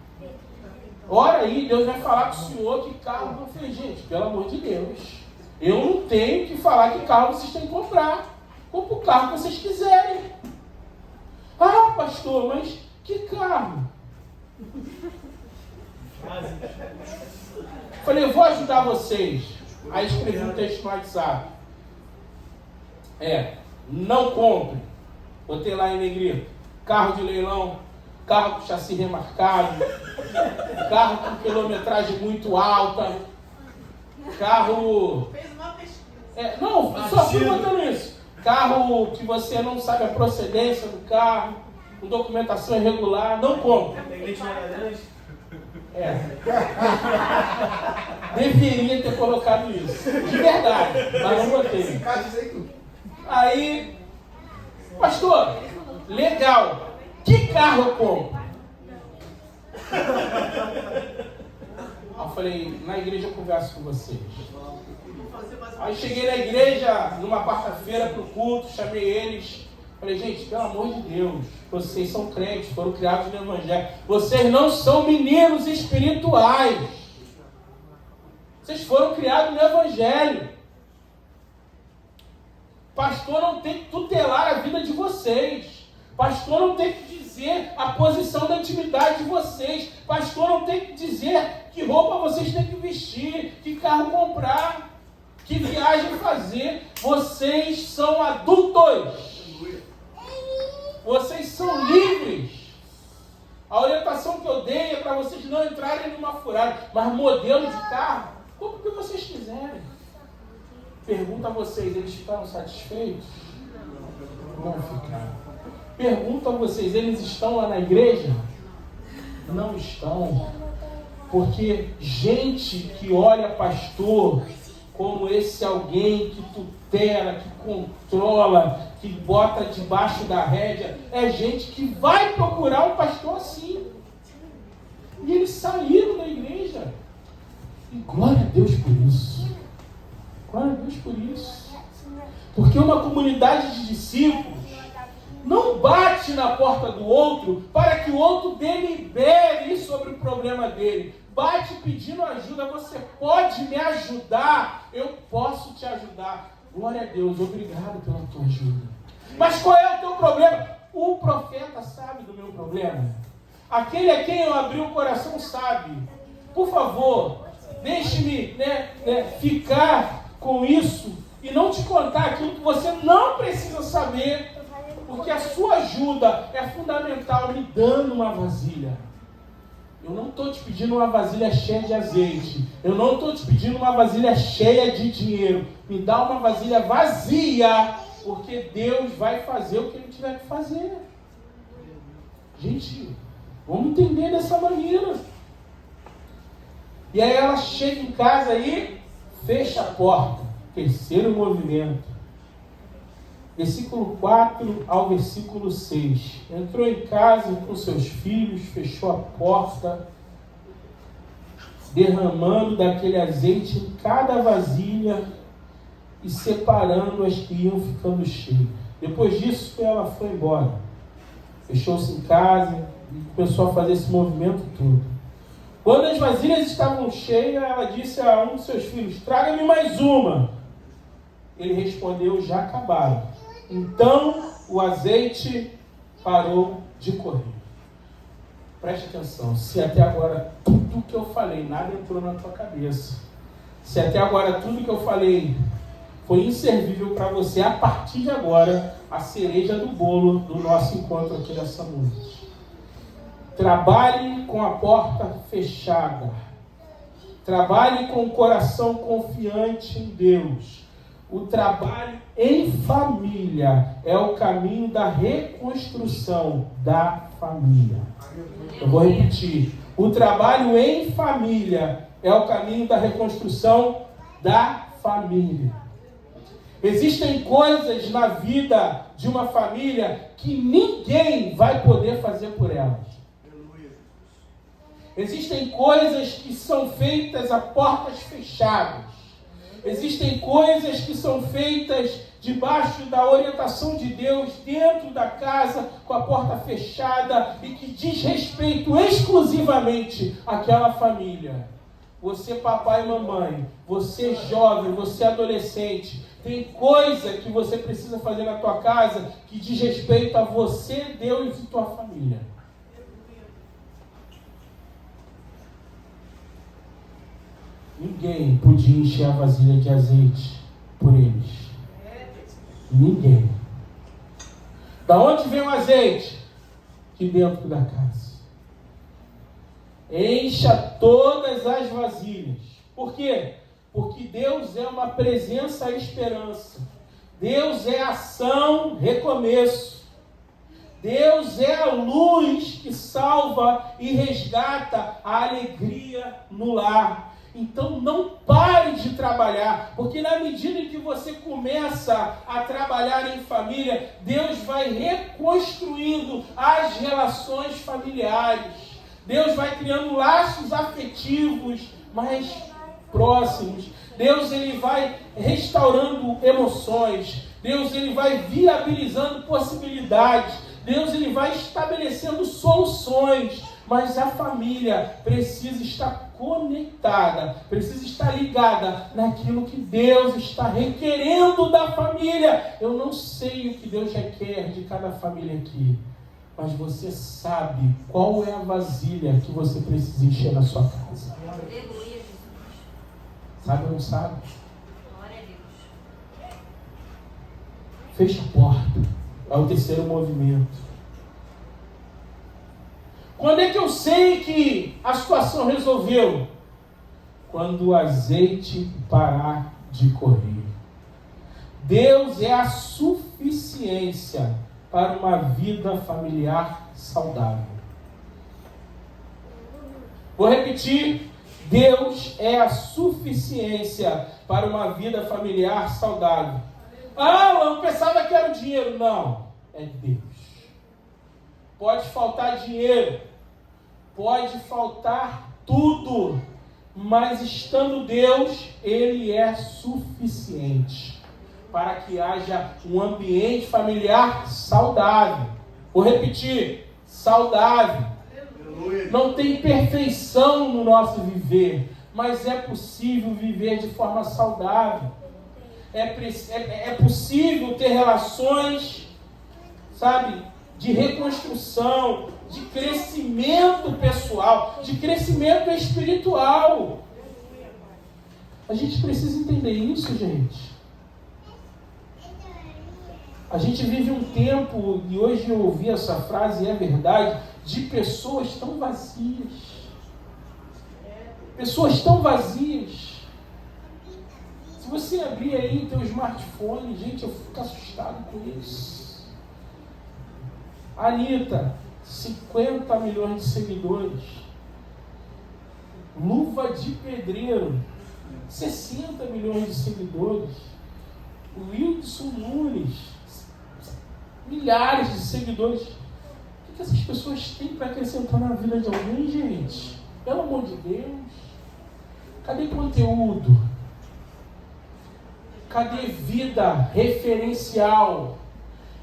Ora aí, Deus vai falar com o senhor que carro não fez. Gente, pelo amor de Deus. Eu não tenho que falar que carro vocês têm que comprar. Compre o carro que vocês quiserem. Ah, pastor, mas que carro? Falei, eu vou ajudar vocês. Aí escrevi um texto no WhatsApp. Não compre. Botei lá em negrito. Carro de leilão, carro com chassi remarcado, carro com quilometragem muito alta, carro... Fez uma pesquisa. Não, só fui botando isso. Carro que você não sabe a procedência do carro, com documentação irregular, não compre. Deveria ter colocado isso. De verdade, mas não botei. Aí, pastor, legal. Que carro eu compro? Eu falei, na igreja eu converso com vocês. Aí cheguei na igreja, numa quarta-feira pro culto, chamei eles. Falei, gente, pelo amor de Deus, vocês são crentes, foram criados no Evangelho. Vocês não são meninos espirituais. Vocês foram criados no Evangelho. Pastor não tem que tutelar a vida de vocês. Pastor não tem que dizer a posição da intimidade de vocês. Pastor não tem que dizer que roupa vocês têm que vestir, que carro comprar, que viagem fazer. Vocês são adultos. Vocês são livres. A orientação que eu dei é para vocês não entrarem numa furada. Mas modelo de carro, como que vocês quiserem. Pergunta a vocês, eles ficaram satisfeitos? Não ficaram. Pergunta a vocês, eles estão lá na igreja? Não estão. Porque gente que olha pastor como esse alguém que tutela, que controla, que bota debaixo da rédea, é gente que vai procurar um pastor assim. E eles saíram da igreja. E glória a Deus por isso. Glória a Deus por isso. Porque uma comunidade de discípulos não bate na porta do outro para que o outro delibere sobre o problema dele. Bate pedindo ajuda. Você pode me ajudar? Eu posso te ajudar. Glória a Deus, obrigado pela tua ajuda. Mas qual é o teu problema? O profeta sabe do meu problema. Aquele a quem eu abri o coração sabe. Por favor, deixe-me ficar com isso e não te contar aquilo que você não precisa saber, porque a sua ajuda é fundamental me dando uma vasilha. Eu não estou te pedindo uma vasilha cheia de azeite. Eu não estou te pedindo uma vasilha cheia de dinheiro. Me dá uma vasilha vazia, porque Deus vai fazer o que Ele tiver que fazer. Gente, vamos entender dessa maneira. E aí ela chega em casa e fecha a porta. Terceiro movimento. Versículo 4 ao versículo 6. Entrou em casa com seus filhos, fechou a porta, derramando daquele azeite em cada vasilha e separando as que iam ficando cheias. Depois disso, ela foi embora. Fechou-se em casa, E começou a fazer esse movimento todo. Quando as vasilhas estavam cheias, ela disse a um de seus filhos: traga-me mais uma. Ele respondeu: já acabaram. Então o azeite parou de correr. Preste atenção, se até agora tudo que eu falei, nada entrou na tua cabeça, se até agora tudo que eu falei foi inservível para você, a partir de agora, a cereja do bolo do nosso encontro aqui nessa noite. Trabalhe com a porta fechada. Trabalhe com o coração confiante em Deus. O trabalho em família é o caminho da reconstrução da família. Eu vou repetir. O trabalho em família é o caminho da reconstrução da família. Existem coisas na vida de uma família que ninguém vai poder fazer por elas. Existem coisas que são feitas a portas fechadas. Existem coisas que são feitas debaixo da orientação de Deus, dentro da casa, com a porta fechada, e que diz respeito exclusivamente àquela família. Você, papai e mamãe, você jovem, você adolescente, tem coisa que você precisa fazer na tua casa que diz respeito a você, Deus e tua família. Ninguém podia encher a vasilha de azeite por eles. Ninguém. Da onde vem o azeite? De dentro da casa. Encha todas as vasilhas. Por quê? Porque Deus é uma presença e esperança. Deus é ação, recomeço. Deus é a luz que salva e resgata a alegria no lar. Então não pare de trabalhar, porque na medida em que você começa a trabalhar em família, Deus vai reconstruindo as relações familiares. Deus vai criando laços afetivos mais próximos. Deus ele vai restaurando emoções. Deus ele vai viabilizando possibilidades. Deus ele vai estabelecendo soluções. Mas a família precisa estar conectada, precisa estar ligada naquilo que Deus está requerendo da família. Eu não sei o que Deus requer de cada família aqui, mas você sabe qual é a vasilha que você precisa encher na sua casa. Aleluia. Sabe ou não sabe? Glória a Deus. Fecha a porta. É o terceiro movimento. Quando é que eu sei que a situação resolveu? Quando o azeite parar de correr. Deus é a suficiência para uma vida familiar saudável. Vou repetir. Deus é a suficiência para uma vida familiar saudável. Ah, eu pensava que era o dinheiro. Não, é Deus. Pode faltar dinheiro, pode faltar tudo, mas estando Deus, Ele é suficiente para que haja um ambiente familiar saudável. Vou repetir, saudável. Não tem perfeição no nosso viver, mas é possível viver de forma saudável. É possível ter relações, sabe, de reconstrução, de crescimento pessoal, de crescimento espiritual. A gente precisa entender isso, gente. A gente vive um tempo, e hoje eu ouvi essa frase e é verdade, de pessoas tão vazias. Pessoas tão vazias. Se você abrir aí o teu smartphone, gente, eu fico assustado com isso. Anitta, 50 milhões de seguidores. Luva de Pedreiro, 60 milhões de seguidores. O Wilson Nunes, milhares de seguidores. O que essas pessoas têm para acrescentar na vida de alguém, gente? Pelo amor de Deus. Cadê conteúdo? Cadê vida referencial?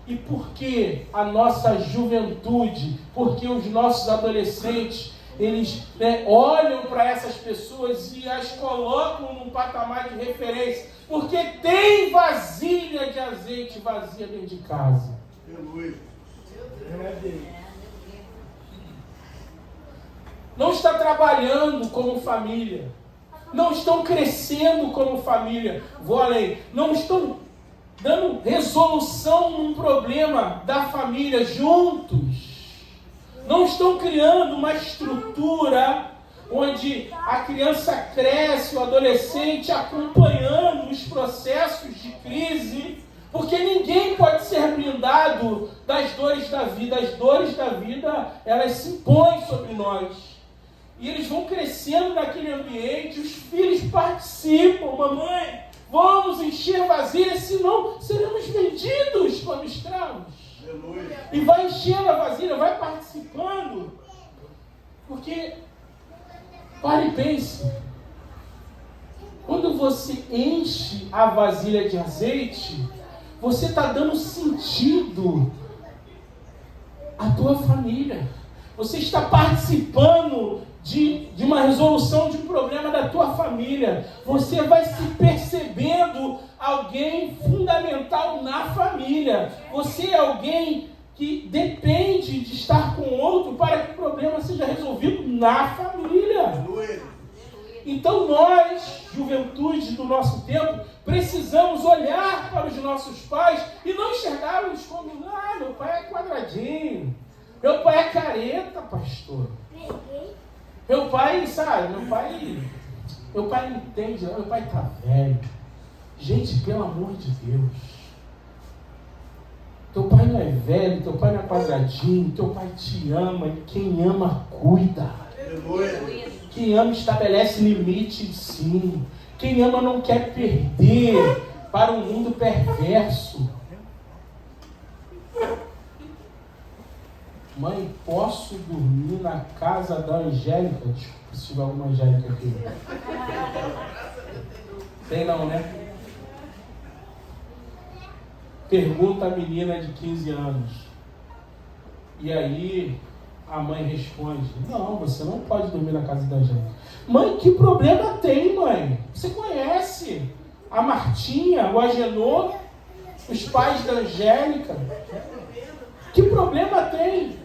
E por que a nossa juventude, porque os nossos adolescentes, eles olham para essas pessoas e as colocam num patamar de referência? Porque tem vasilha de azeite vazia dentro de casa. Não está trabalhando como família. Não estão crescendo como família. Vou além. Não estão dando resolução num problema da família juntos. Não estão criando uma estrutura onde a criança cresce, o adolescente acompanhando os processos de crise, porque ninguém pode ser blindado das dores da vida. As dores da vida, elas se impõem sobre nós. E eles vão crescendo naquele ambiente, os filhos participam. Mamãe, vamos encher vasilha, senão seremos vendidos como escravos. Aleluia. E vai enchendo a vasilha, vai participando. Porque, pare e pense, quando você enche a vasilha de azeite, você está dando sentido à tua família. Você está participando de uma resolução de um problema da tua família. Você vai se percebendo alguém fundamental na família. Você é alguém que depende de estar com o outro para que o problema seja resolvido na família. Então nós, juventude do nosso tempo, precisamos olhar para os nossos pais e não enxergá-los como, meu pai é quadradinho, meu pai é careta, pastor. Meu pai, sabe, meu pai não entende, meu pai está velho. Gente, pelo amor de Deus. Teu pai não é velho, teu pai não é quadradinho, teu pai te ama, e quem ama, cuida. Quem ama estabelece limite, sim. Quem ama não quer perder para um mundo perverso. Mãe, posso dormir na casa da Angélica? Desculpa se tiver alguma Angélica aqui. Tem não, né? Pergunta a menina de 15 anos. E aí a mãe responde: não, você não pode dormir na casa da Angélica. Mãe, que problema tem, mãe? Você conhece a Martinha, o Agenor, os pais da Angélica? Que problema tem?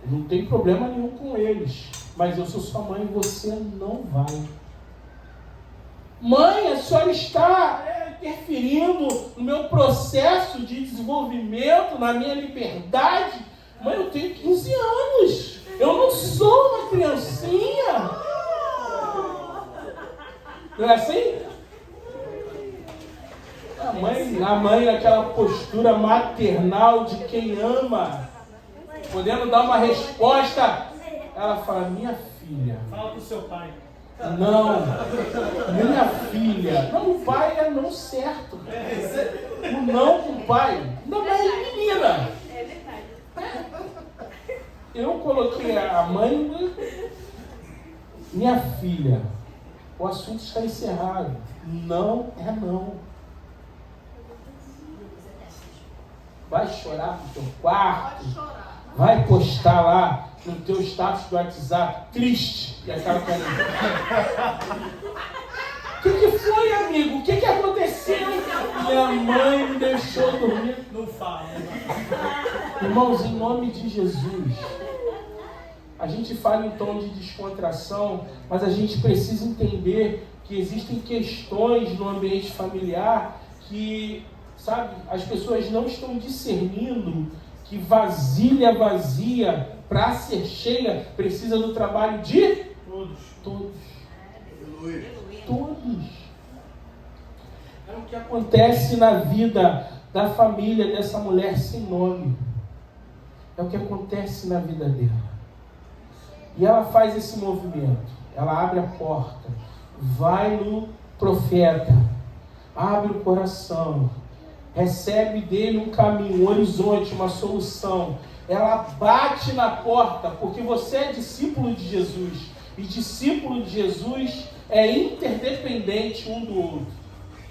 Não tem problema nenhum com eles. Mas eu sou sua mãe e você não vai. Mãe, a senhora está interferindo no meu processo de desenvolvimento, na minha liberdade. Mãe, eu tenho 15 anos. Eu não sou uma criancinha. Não é assim? A mãe naquela postura maternal de quem ama, podendo dar uma resposta, ela fala: minha filha. Fala pro seu pai. Não, minha filha. Não, o pai é não certo. O não com o pai. Não, é menina. Eu coloquei a mãe. Minha filha, o assunto está encerrado. Não é não. Vai chorar pro teu quarto. Vai postar lá no teu status do WhatsApp, triste, e aquela carinha. O que foi, amigo? O que aconteceu? Minha mãe me deixou dormir. Não fala. Irmãos, em nome de Jesus, a gente fala em tom de descontração, mas a gente precisa entender que existem questões no ambiente familiar que, sabe, as pessoas não estão discernindo que vasilha vazia, para ser cheia, precisa do trabalho de todos. É o que acontece na vida da família dessa mulher sem nome. É o que acontece na vida dela. E ela faz esse movimento. Ela abre a porta, vai no profeta, abre o coração, recebe dele um caminho, um horizonte, uma solução. Ela bate na porta, porque você é discípulo de Jesus. E discípulo de Jesus é interdependente um do outro.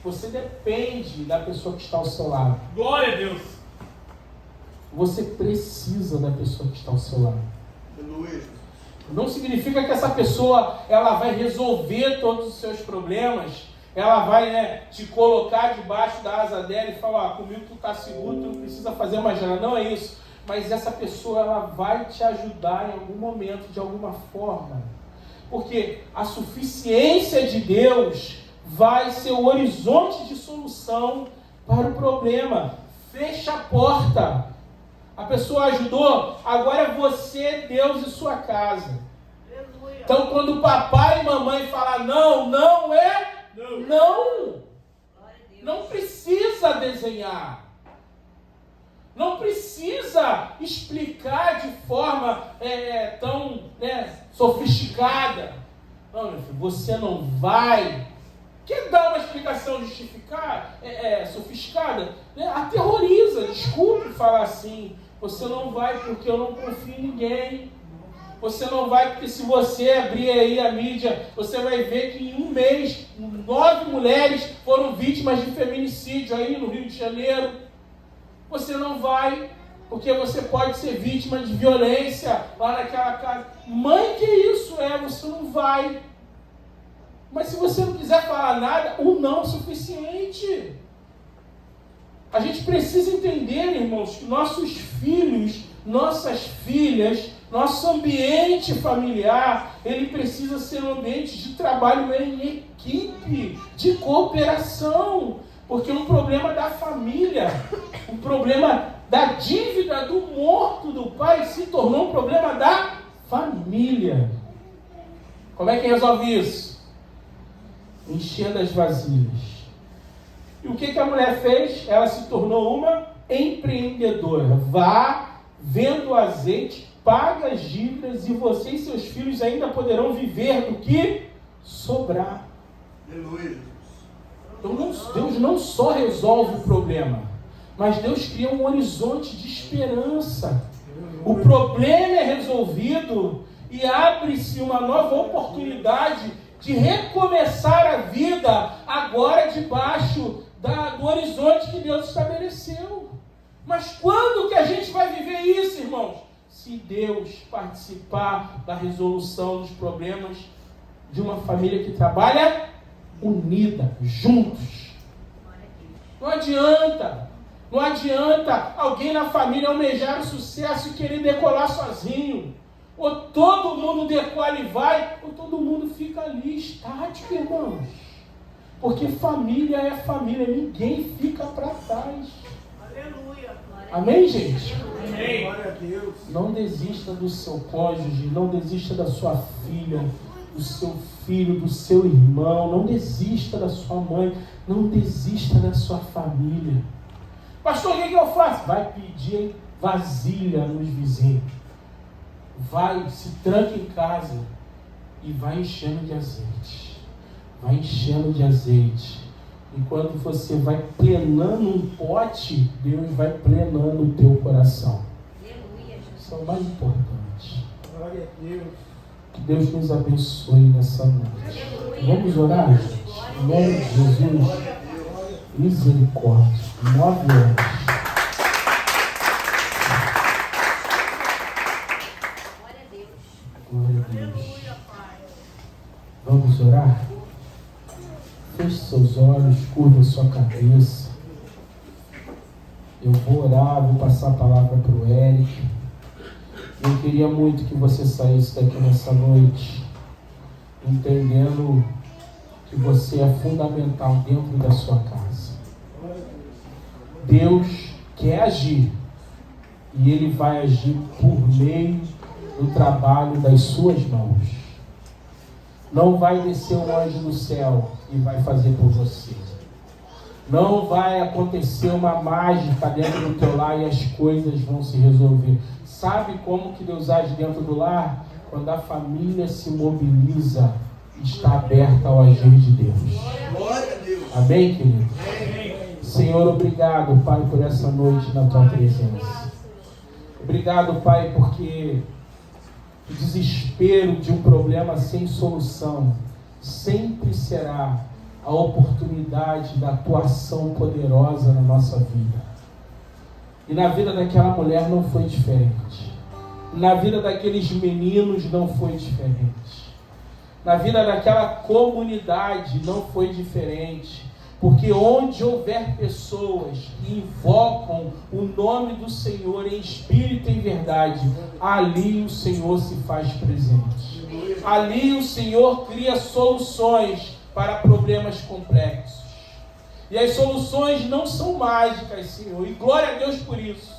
Você depende da pessoa que está ao seu lado. Glória a Deus. Você precisa da pessoa que está ao seu lado. Aleluia. Não significa que essa pessoa ela vai resolver todos os seus problemas. Ela vai te colocar debaixo da asa dela e falar, comigo tu está seguro, tu não precisa fazer mais nada. Não é isso. Mas essa pessoa ela vai te ajudar em algum momento, de alguma forma. Porque a suficiência de Deus vai ser o horizonte de solução para o problema. Fecha a porta. A pessoa ajudou, agora é você, Deus e sua casa. Aleluia. Então quando o papai e mamãe falam não, não é não. Não precisa desenhar. Não precisa explicar de forma tão sofisticada. Não, meu filho, você não vai. Quer dar uma explicação sofisticada? Aterroriza, desculpe falar assim. Você não vai porque eu não confio em ninguém. Você não vai porque se você abrir aí a mídia, você vai ver que em um mês, 9 mulheres foram vítimas de feminicídio aí no Rio de Janeiro. Você não vai porque você pode ser vítima de violência lá naquela casa. Mãe, que isso você não vai. Mas se você não quiser falar nada, o não é suficiente. A gente precisa entender, irmãos, que nossos filhos, nossas filhas, nosso ambiente familiar, ele precisa ser um ambiente de trabalho em equipe, de cooperação. Porque um problema da família, um problema da dívida do morto do pai se tornou um problema da família. Como é que resolve isso? Enchendo as vasilhas. E o que a mulher fez? Ela se tornou uma empreendedora. Vá, venda o azeite, paga as dívidas e você e seus filhos ainda poderão viver do que sobrar. Aleluia. Então Deus não só resolve o problema, mas Deus cria um horizonte de esperança. O problema é resolvido e abre-se uma nova oportunidade de recomeçar a vida agora debaixo do horizonte que Deus estabeleceu. Mas quando que a gente vai viver isso, irmãos? Se Deus participar da resolução dos problemas de uma família que trabalha unida, juntos. Não adianta alguém na família almejar o sucesso e querer decolar sozinho. Ou todo mundo decola e vai, ou todo mundo fica ali estático, irmãos. Porque família é família, ninguém fica para trás. Aleluia. Amém, gente? Amém. Glória a Deus. Não desista do seu cônjuge, não desista da sua filha, do seu filho, do seu irmão, não desista da sua mãe, não desista da sua família. Pastor, o que eu faço? Vai pedir vasilha nos vizinhos. Vai, se tranca em casa e vai enchendo de azeite. Vai enchendo de azeite. Enquanto você vai plenando um pote, Deus vai plenando o teu coração. Isso é o mais importante. Glória a Deus. Que Deus nos abençoe nessa noite. Vamos orar, gente? Em nome de Jesus. Misericórdia. 9 anos. Glória a Deus. Vamos orar? Feche seus olhos, curva sua cabeça. Eu vou orar, vou passar a palavra para o Eric. Eu queria muito que você saísse daqui nessa noite, entendendo que você é fundamental dentro da sua casa. Deus quer agir, e Ele vai agir por meio do trabalho das suas mãos. Não vai descer um anjo do céu e vai fazer por você. Não vai acontecer uma mágica dentro do teu lar e as coisas vão se resolver. Sabe como que Deus age dentro do lar? Quando a família se mobiliza, está aberta ao agir de Deus. Glória a Deus. Amém, querido? Amém. Senhor, obrigado, Pai, por essa noite na Tua presença. Obrigado, Pai, porque o desespero de um problema sem solução sempre será a oportunidade da tua ação poderosa na nossa vida. E na vida daquela mulher não foi diferente. Na vida daqueles meninos não foi diferente. Na vida daquela comunidade não foi diferente. Porque onde houver pessoas que invocam o nome do Senhor em espírito e em verdade, ali o Senhor se faz presente. Ali o Senhor cria soluções para problemas complexos. E as soluções não são mágicas, Senhor, e glória a Deus por isso.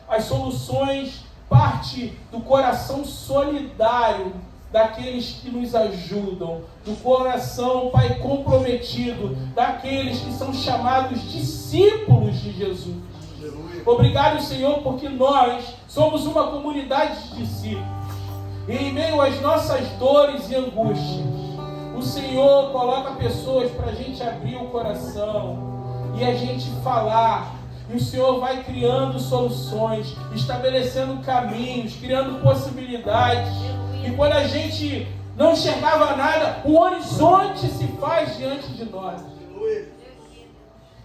As soluções partem do coração solidário daqueles que nos ajudam, do coração, Pai, comprometido, daqueles que são chamados discípulos de Jesus. Obrigado, Senhor, porque nós somos uma comunidade de discípulos. E em meio às nossas dores e angústias, o Senhor coloca pessoas para a gente abrir o coração e a gente falar. E o Senhor vai criando soluções, estabelecendo caminhos, criando possibilidades. E quando a gente não enxergava nada, o horizonte se faz diante de nós.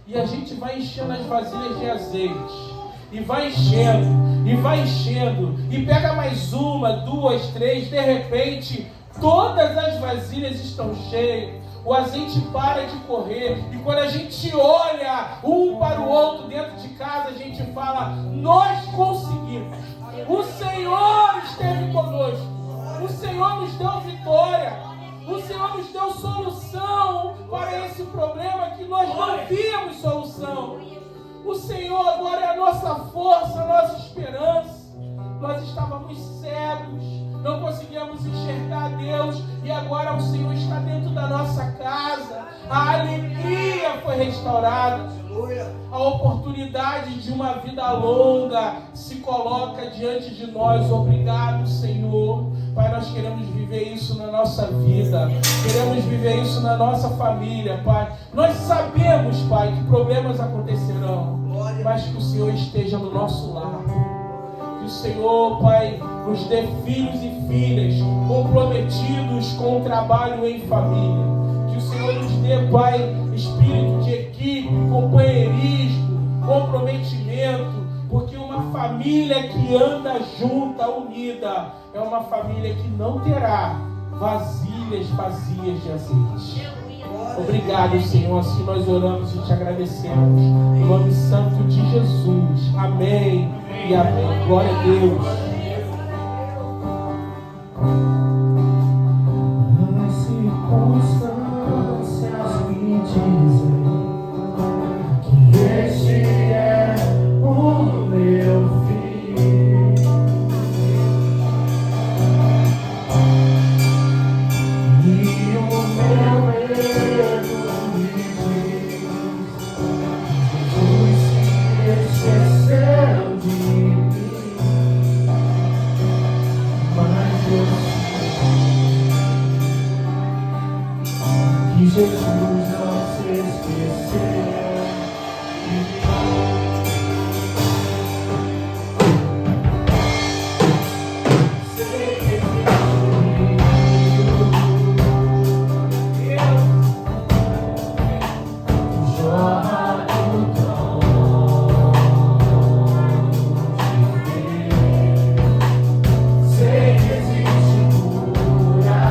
E a gente vai enchendo as vasilhas de azeite. E vai enchendo. E pega mais uma, duas, três. De repente, todas as vasilhas estão cheias. O azeite para de correr. E quando a gente olha um para o outro dentro de casa, a gente fala: nós conseguimos. O Senhor esteve conosco. O Senhor nos deu vitória. O Senhor nos deu solução para esse problema que nós não víamos solução. O Senhor agora é a nossa força, a nossa esperança. Nós estávamos cegos, não conseguíamos enxergar Deus, e agora o Senhor está dentro da nossa casa. A alegria foi restaurada. A oportunidade de uma vida longa se coloca diante de nós. Obrigado, Senhor. Pai, nós queremos viver isso na nossa vida. Queremos viver isso na nossa família, Pai. Nós sabemos, Pai, que problemas acontecerão, mas que o Senhor esteja no nosso lar. Que o Senhor, Pai, nos dê filhos e filhas comprometidos com o trabalho em família. Que o Senhor nos dê, Pai, espírito de equipe, companheirismo, comprometimento. Porque uma família que anda junta, unida, é uma família que não terá vasilhas vazias de azeite. Obrigado, Senhor. Assim nós oramos e te agradecemos. Em nome santo de Jesus. Amém e amém. Glória a Deus. As circunstâncias me dizem que este é o meu fim. E o meu medo me diz: Jesus se esqueceu de mim. Mas eu sei que Jesus não se esqueceu de mim. Sei que jorra do trono de Deus. Sei que existe cura.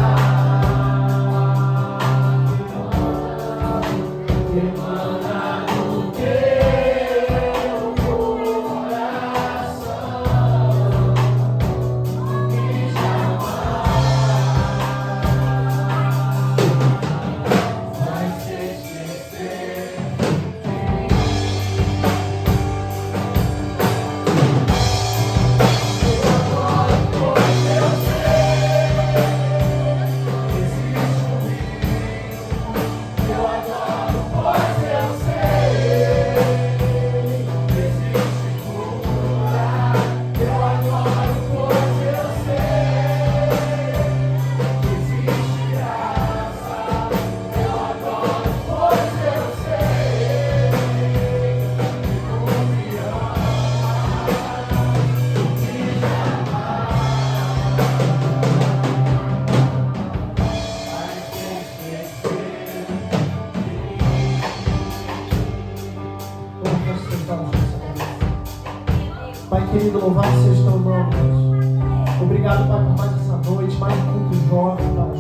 Obrigado, Pai, por mais essa noite, mais um culto jovem, Pai.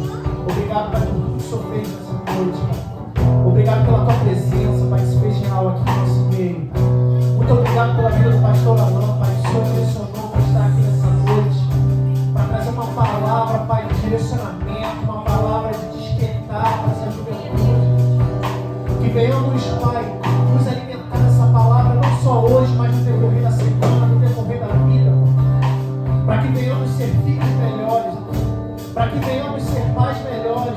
Obrigado, Pai, por tudo que o Senhor fez nessa noite, Pai. Obrigado pela tua presença, Pai, que se fez real aqui no nosso meio. Muito obrigado pela vida do pastor Alain, Pai, que o Senhor direcionou para estar aqui nessa noite, para trazer uma palavra, Pai, de direcionamento, uma palavra de despertar para essa juventude. Que venhamos, Pai, nos alimentar dessa palavra, não só hoje, mas no decorrer da semana, no decorrer da vida, para que venhamos ser filhos melhores, para que venhamos ser pais melhores,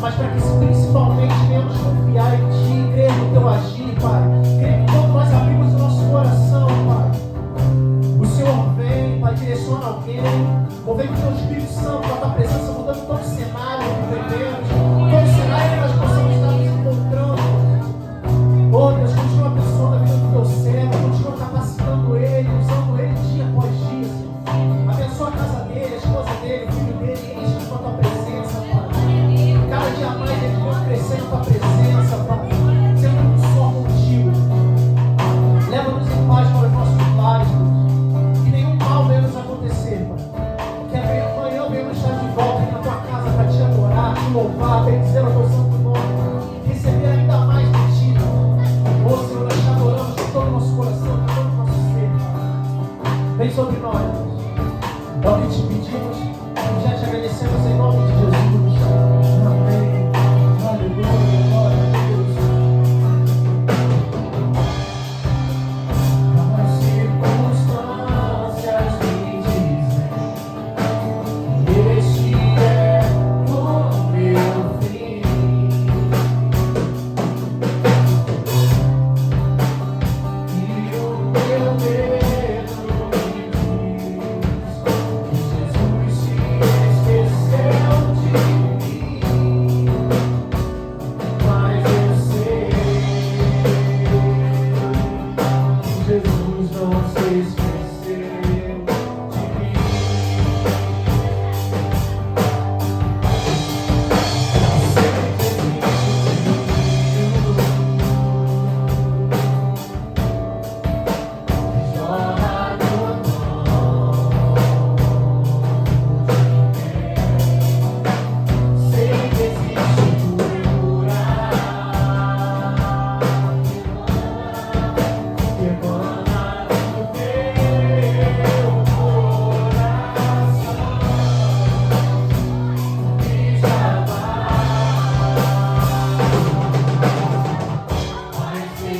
mas para que principalmente venhamos confiar em Ti, crer no Teu agir, Pai. Crer que quando nós abrimos o nosso coração, Pai, o Senhor vem, Pai, direciona alguém, ou vem com o Teu Espírito Santo, com a Tua presença mudando todo o cenário que vivemos, todo o cenário que nós possamos estar nos encontrando. Oh Deus, continua abençoando a vida do Teu servo, continua capacitando ele, usando ele dia após dia, Senhor. Abençoa a casa dele, a esposa dele, o filho dele, enche com a Tua presença, Pai. Cada dia mais ele vai crescer na Tua presença, Pai. Sempre um só contigo. Leva-nos em paz para os nossos lares, Deus. Que nenhum mal venha nos acontecer, Pai. Que amanhã venhamos estar de volta aqui na Tua casa para Te adorar, Te louvar, bendizer o Teu santo nome. Receber ainda mais de Ti, Pai. Ô Senhor, nós Te adoramos com todo o nosso coração, com todo o nosso ser, Pai. Vem sobre nós, Deus. É o que Te pedimos e já Te agradecemos em nome de Jesus. Amém. Aleluia. Glória a Deus. As circunstâncias me dizem que este é o meu fim. E o meu medo me diz que Jesus se esqueceu de mim. Mas eu sei que Jesus não se esqueceu de mim. Chora no sei que existe cura, emana do teu coração, me chamar, mas se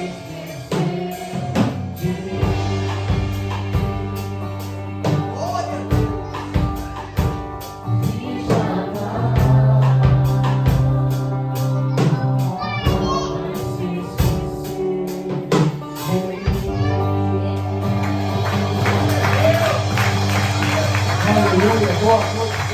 esquecer de mim. Aleluia, boa noite.